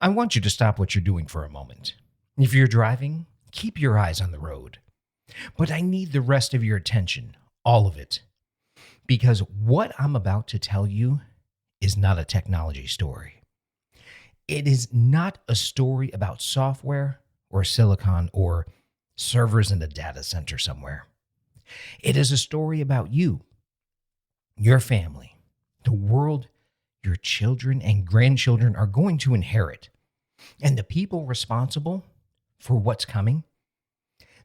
I want you to stop what you're doing for a moment. If you're driving, keep your eyes on the road. But I need the rest of your attention, all of it, because what I'm about to tell you is not a technology story. It is not a story about software or silicon or servers in a data center somewhere. It is a story about you, your family, the world your children and grandchildren are going to inherit, and the people responsible for what's coming,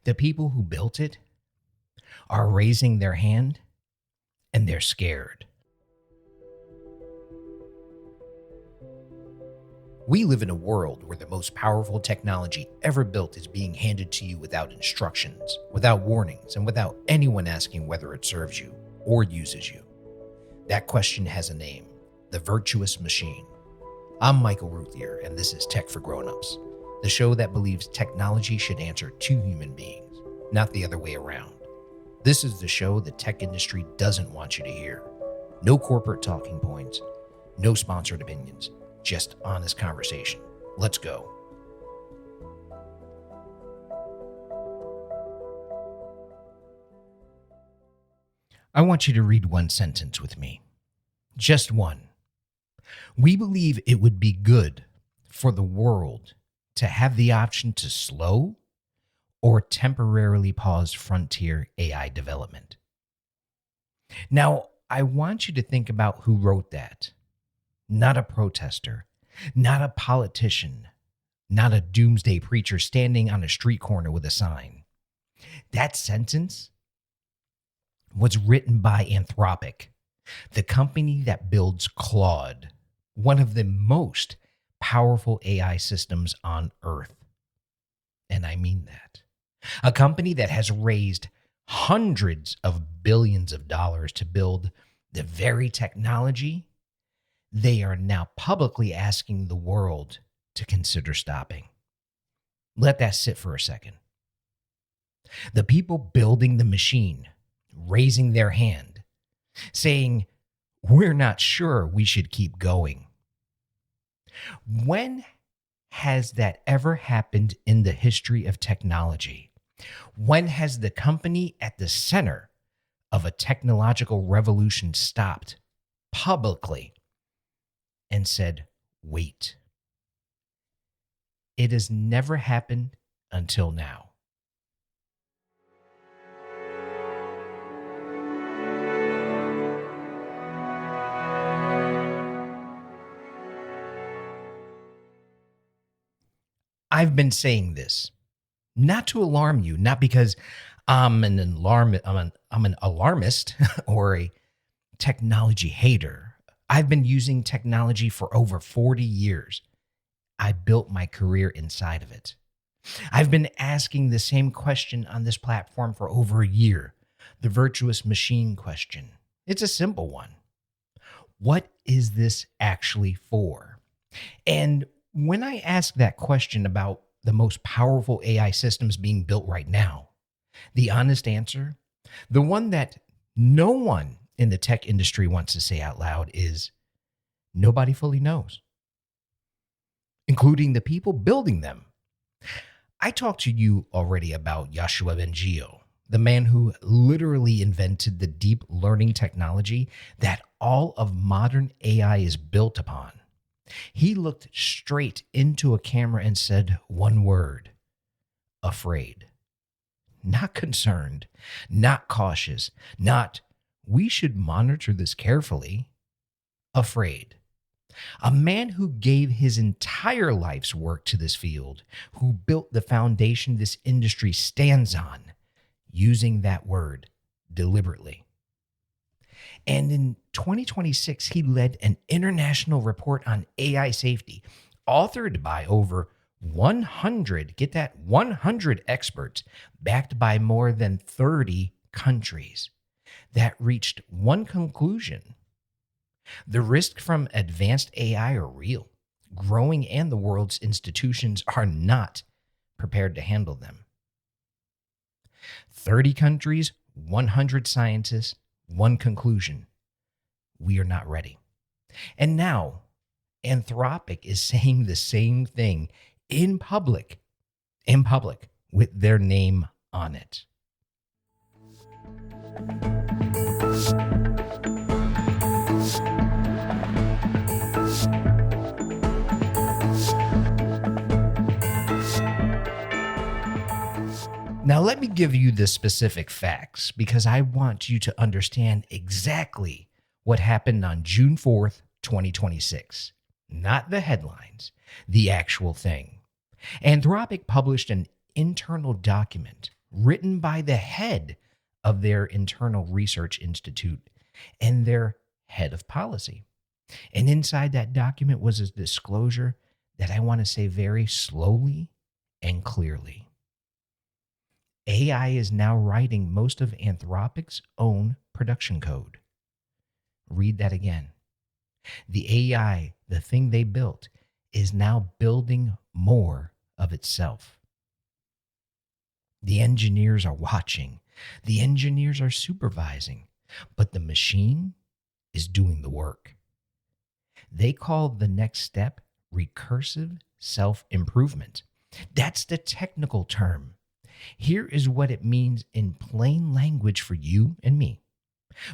the people who built it, are raising their hand and they're scared. We live in a world where the most powerful technology ever built is being handed to you without instructions, without warnings, and without anyone asking whether it serves you or uses you. That question has a name: the virtuous machine. I'm Michael Ruthier, and this is Tech for Grownups, the show that believes technology should answer to human beings, not the other way around. This is the show the tech industry doesn't want you to hear. No corporate talking points, no sponsored opinions, just honest conversation. Let's go. I want you to read one sentence with me. Just one. We believe it would be good for the world to have the option to slow or temporarily pause frontier AI development. Now, I want you to think about who wrote that. Not a protester, not a politician, not a doomsday preacher standing on a street corner with a sign. That sentence was written by Anthropic, the company that builds Claude, one of the most powerful AI systems on Earth. And I mean that. A company that has raised hundreds of billions of dollars to build the very technology they are now publicly asking the world to consider stopping. Let that sit for a second. The people building the machine, raising their hand, saying, "We're not sure we should keep going." When has that ever happened in the history of technology? When has the company at the center of a technological revolution stopped publicly and said, "Wait"? It has never happened until now. I've been saying this not to alarm you, not because I'm an alarmist or a technology hater. I've been using technology for over 40 years. I built my career inside of it. I've been asking the same question on this platform for over a year, the virtuous machine question. It's a simple one. What is this actually for? And when I ask that question about the most powerful AI systems being built right now, the honest answer, the one that no one in the tech industry wants to say out loud, is nobody fully knows, including the people building them. I talked to you already about Yoshua Bengio, the man who literally invented the deep learning technology that all of modern AI is built upon. He looked straight into a camera and said one word: afraid. Not concerned, not cautious, not "we should monitor this carefully." Afraid. A man who gave his entire life's work to this field, who built the foundation this industry stands on, using that word deliberately. And in 2026, he led an international report on AI safety, authored by over 100, get that, 100 experts, backed by more than 30 countries, that reached one conclusion: the risks from advanced AI are real, growing, and the world's institutions are not prepared to handle them. 30 countries, 100 scientists, one conclusion: we are not ready. And now, Anthropic is saying the same thing in public with their name on it. Now, let me give you the specific facts because I want you to understand exactly what happened on June 4th, 2026. Not the headlines, the actual thing. Anthropic published an internal document written by the head of their internal research institute and their head of policy. And inside that document was a disclosure that I want to say very slowly and clearly. AI is now writing most of Anthropic's own production code. Read that again. The AI, the thing they built, is now building more of itself. The engineers are watching. The engineers are supervising, but the machine is doing the work. They call the next step recursive self-improvement. That's the technical term. Here is what it means in plain language for you and me.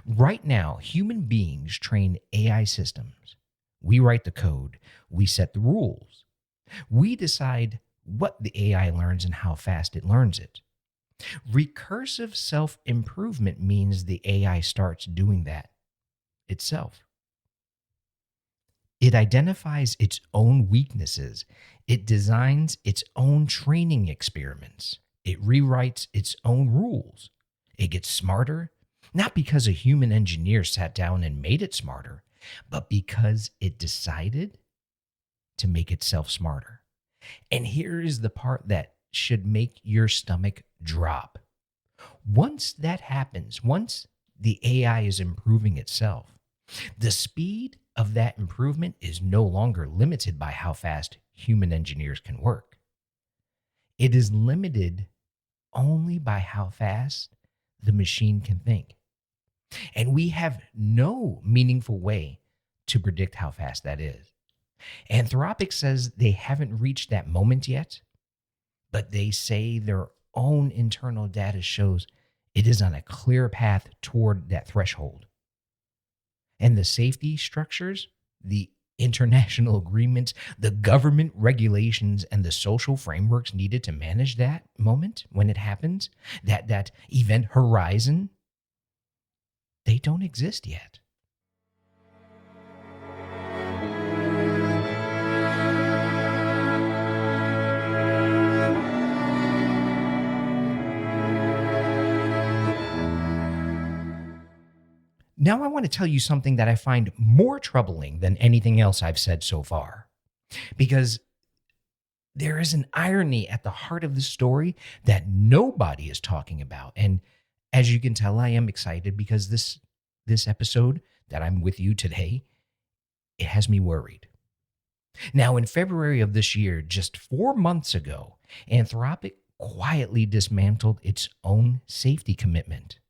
Right now, human beings train AI systems. We write the code. We set the rules. We decide what the AI learns and how fast it learns it. Recursive self-improvement means the AI starts doing that itself. It identifies its own weaknesses. It designs its own training experiments. It rewrites its own rules. It gets smarter, not because a human engineer sat down and made it smarter, but because it decided to make itself smarter. And here is the part that should make your stomach drop. Once that happens, once the AI is improving itself, the speed of that improvement is no longer limited by how fast human engineers can work. It is limited only by how fast the machine can think. And we have no meaningful way to predict how fast that is. Anthropic says they haven't reached that moment yet, but they say their own internal data shows it is on a clear path toward that threshold. And the safety structures, the international agreements, the government regulations, and the social frameworks needed to manage that moment when it happens, that event horizon, they don't exist yet. Now I want to tell you something that I find more troubling than anything else I've said so far, because there is an irony at the heart of the story that nobody is talking about. And as you can tell, I am excited because this episode that I'm with you today, it has me worried. Now, in February of this year, just 4 months ago, Anthropic quietly dismantled its own safety commitment.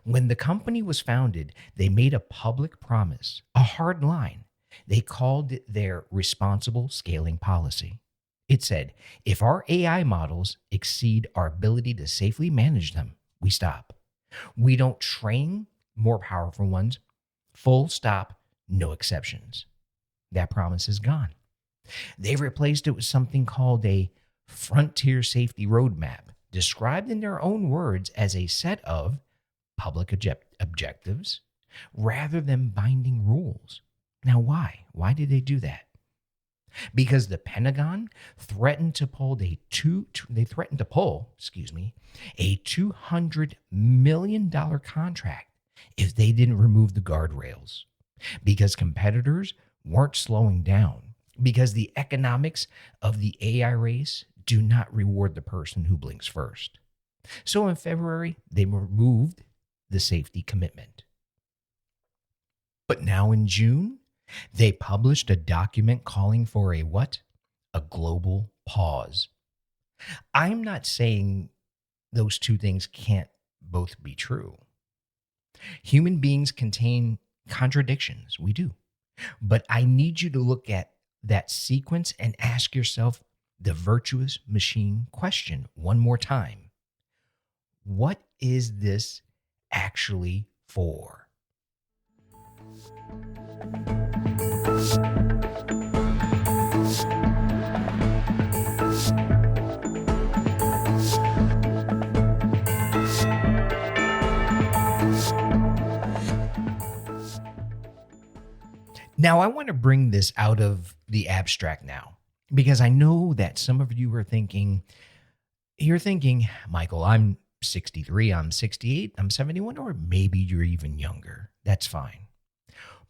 When the company was founded, they made a public promise, a hard line. They called it their responsible scaling policy. It said, if our AI models exceed our ability to safely manage them, we stop. We don't train more powerful ones. Full stop, no exceptions. That promise is gone. They replaced it with something called a frontier safety roadmap, described in their own words as a set of public objectives rather than binding rules. Now, why? Why did they do that? Because the Pentagon threatened to pull a $200 million contract if they didn't remove the guardrails. Because competitors weren't slowing down. Because the economics of the AI race do not reward the person who blinks first. So in February, they removed the safety commitment. But now in June, they published a document calling for a what? A global pause. I'm not saying those two things can't both be true. Human beings contain contradictions. We do. But I need you to look at that sequence and ask yourself the virtuous machine question one more time. What is this actually for? Now, I want to bring this out of the abstract now, because I know that some of you are thinking, you're thinking, Michael, I'm 63, I'm 68, I'm 71, or maybe you're even younger. That's fine.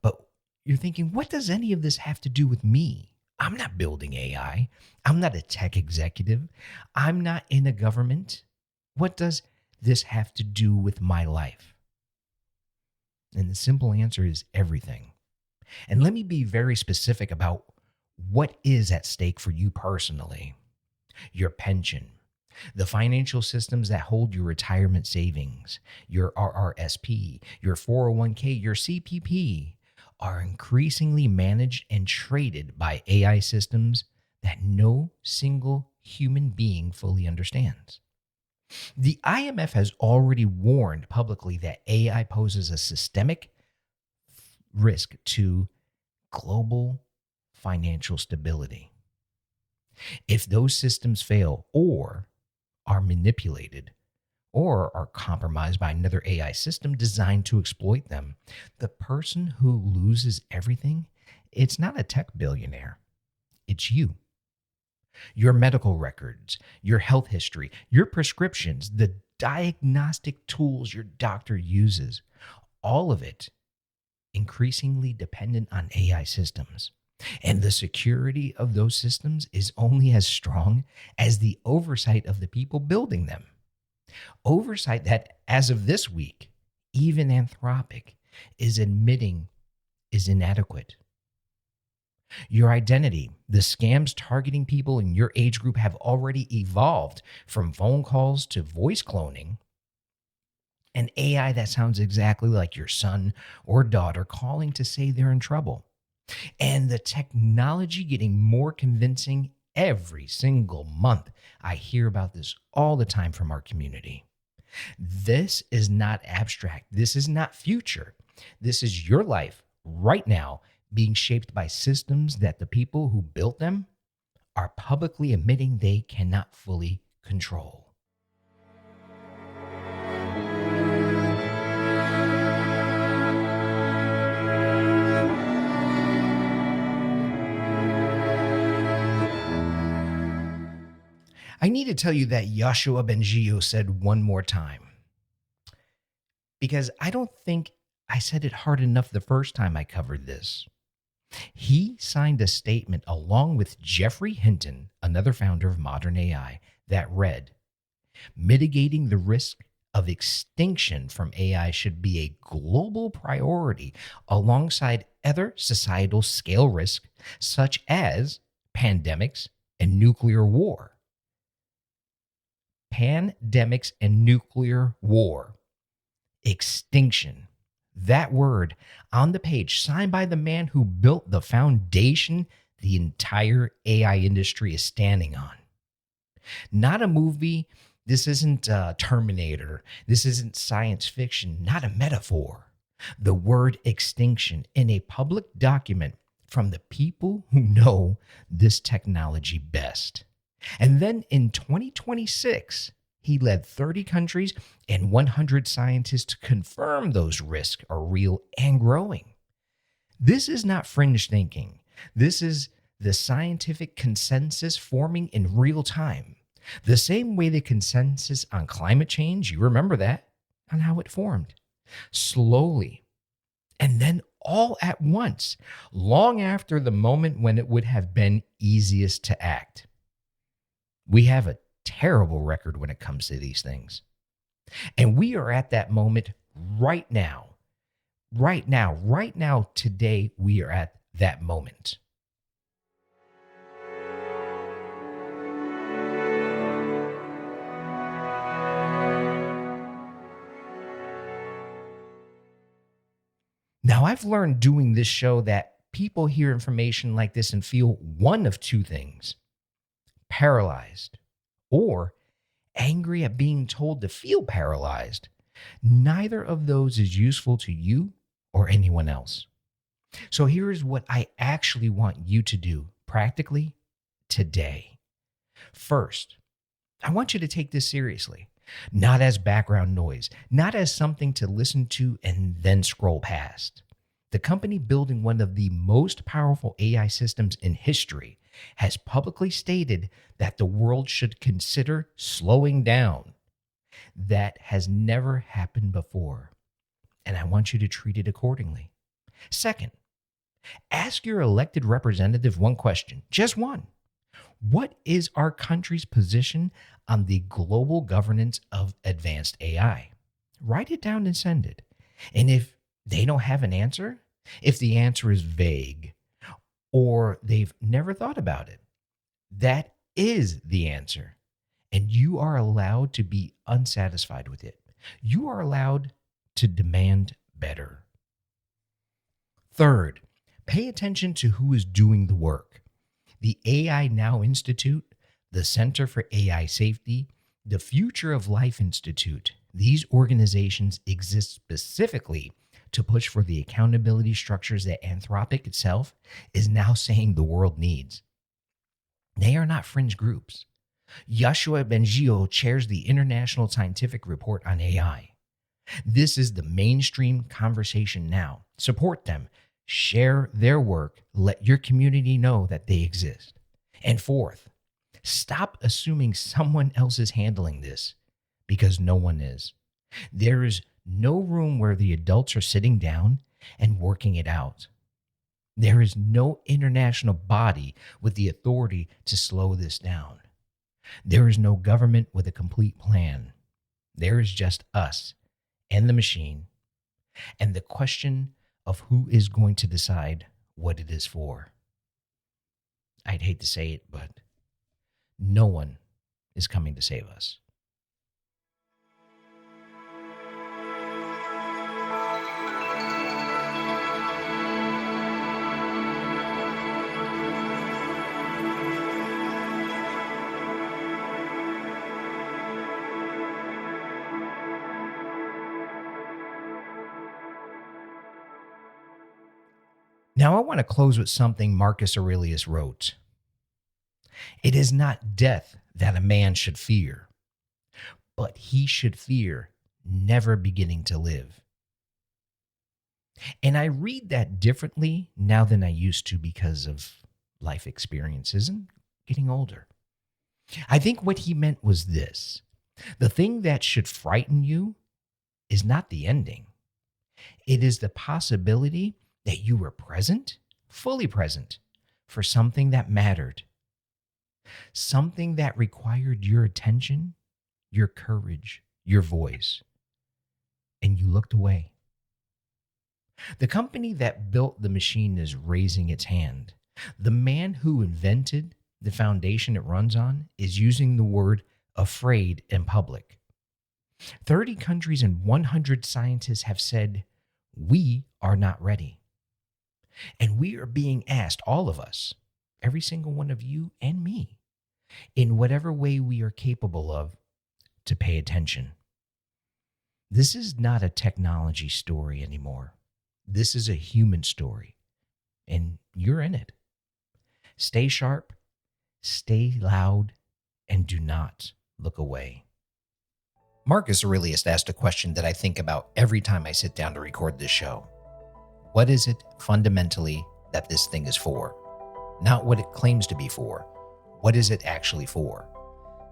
But you're thinking, what does any of this have to do with me? I'm not building AI. I'm not a tech executive. I'm not in a government. What does this have to do with my life? And the simple answer is everything. And let me be very specific about what is at stake for you personally. Your pension, the financial systems that hold your retirement savings, your RRSP, your 401k, your CPP are increasingly managed and traded by AI systems that no single human being fully understands. The IMF has already warned publicly that AI poses a systemic risk to global financial stability. If those systems fail or are manipulated or are compromised by another AI system designed to exploit them, the person who loses everything, it's not a tech billionaire, it's you. Your medical records, your health history, your prescriptions, the diagnostic tools your doctor uses, all of it increasingly dependent on AI systems. And the security of those systems is only as strong as the oversight of the people building them. Oversight that, as of this week, even Anthropic is admitting is inadequate. Your identity, the scams targeting people in your age group have already evolved from phone calls to voice cloning. An AI that sounds exactly like your son or daughter calling to say they're in trouble. And the technology getting more convincing every single month. I hear about this all the time from our community. This is not abstract. This is not future. This is your life right now being shaped by systems that the people who built them are publicly admitting they cannot fully control. I need to tell you that Yoshua Bengio said one more time, because I don't think I said it hard enough the first time I covered this. He signed a statement along with Jeffrey Hinton, another founder of modern AI, that read, "Mitigating the risk of extinction from AI should be a global priority alongside other societal scale risks such as pandemics and nuclear war." Pandemics and nuclear war. Extinction. That word on the page, signed by the man who built the foundation the entire AI industry is standing on. Not a movie. This isn't Terminator. This isn't science fiction, not a metaphor. The word extinction in a public document from the people who know this technology best. And then in 2026, he led 30 countries and 100 scientists to confirm those risks are real and growing. This is not fringe thinking. This is the scientific consensus forming in real time. The same way the consensus on climate change, you remember that, on how it formed. Slowly, and then all at once, long after the moment when it would have been easiest to act. We have a terrible record when it comes to these things. And we are at that moment right now. Right now, today, we are at that moment. Now, I've learned doing this show that people hear information like this and feel one of two things: paralyzed or angry at being told to feel paralyzed. Neither of those is useful to you or anyone else. So here is what I actually want you to do practically today. First, I want you to take this seriously, not as background noise, not as something to listen to and then scroll past. The company building one of the most powerful AI systems in history has publicly stated that the world should consider slowing down. That has never happened before, and I want you to treat it accordingly. Second, ask your elected representative one question, just one. What is our country's position on the global governance of advanced AI? Write it down and send it. And if they don't have an answer, if the answer is vague or they've never thought about it, that is the answer. And you are allowed to be unsatisfied with it. You are allowed to demand better. Third, pay attention to who is doing the work. The AI Now Institute, the Center for AI Safety, the Future of Life Institute. These organizations exist specifically to push for the accountability structures that Anthropic itself is now saying the world needs. They are not fringe groups. Yoshua Bengio chairs the International Scientific Report on AI. This is the mainstream conversation now. Support them. Share their work. Let your community know that they exist. And fourth, stop assuming someone else is handling this, because no one is. There is no room where the adults are sitting down and working it out. There is no international body with the authority to slow this down. There is no government with a complete plan. There is just us and the machine, and the question of who is going to decide what it is for. I'd hate to say it, but no one is coming to save us. Now, I want to close with something Marcus Aurelius wrote. It is not death that a man should fear, but he should fear never beginning to live. And I read that differently now than I used to because of life experiences and getting older. I think what he meant was this: the thing that should frighten you is not the ending. It is the possibility that you were present, fully present, for something that mattered, something that required your attention, your courage, your voice, and you looked away. The company that built the machine is raising its hand. The man who invented the foundation it runs on is using the word afraid in public. 30 countries and 100 scientists have said, we are not ready. And we are being asked, all of us, every single one of you and me, in whatever way we are capable of, to pay attention. This is not a technology story anymore. This is a human story, and you're in it. Stay sharp, stay loud, and do not look away. Marcus Aurelius asked a question that I think about every time I sit down to record this show. What is it fundamentally that this thing is for? Not what it claims to be for. What is it actually for?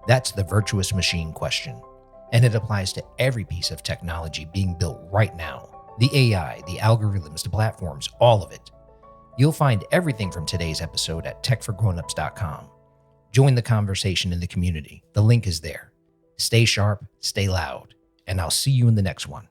That's the virtuous machine question. And it applies to every piece of technology being built right now. The AI, the algorithms, the platforms, all of it. You'll find everything from today's episode at techforgrownups.com. Join the conversation in the community. The link is there. Stay sharp, stay loud, and I'll see you in the next one.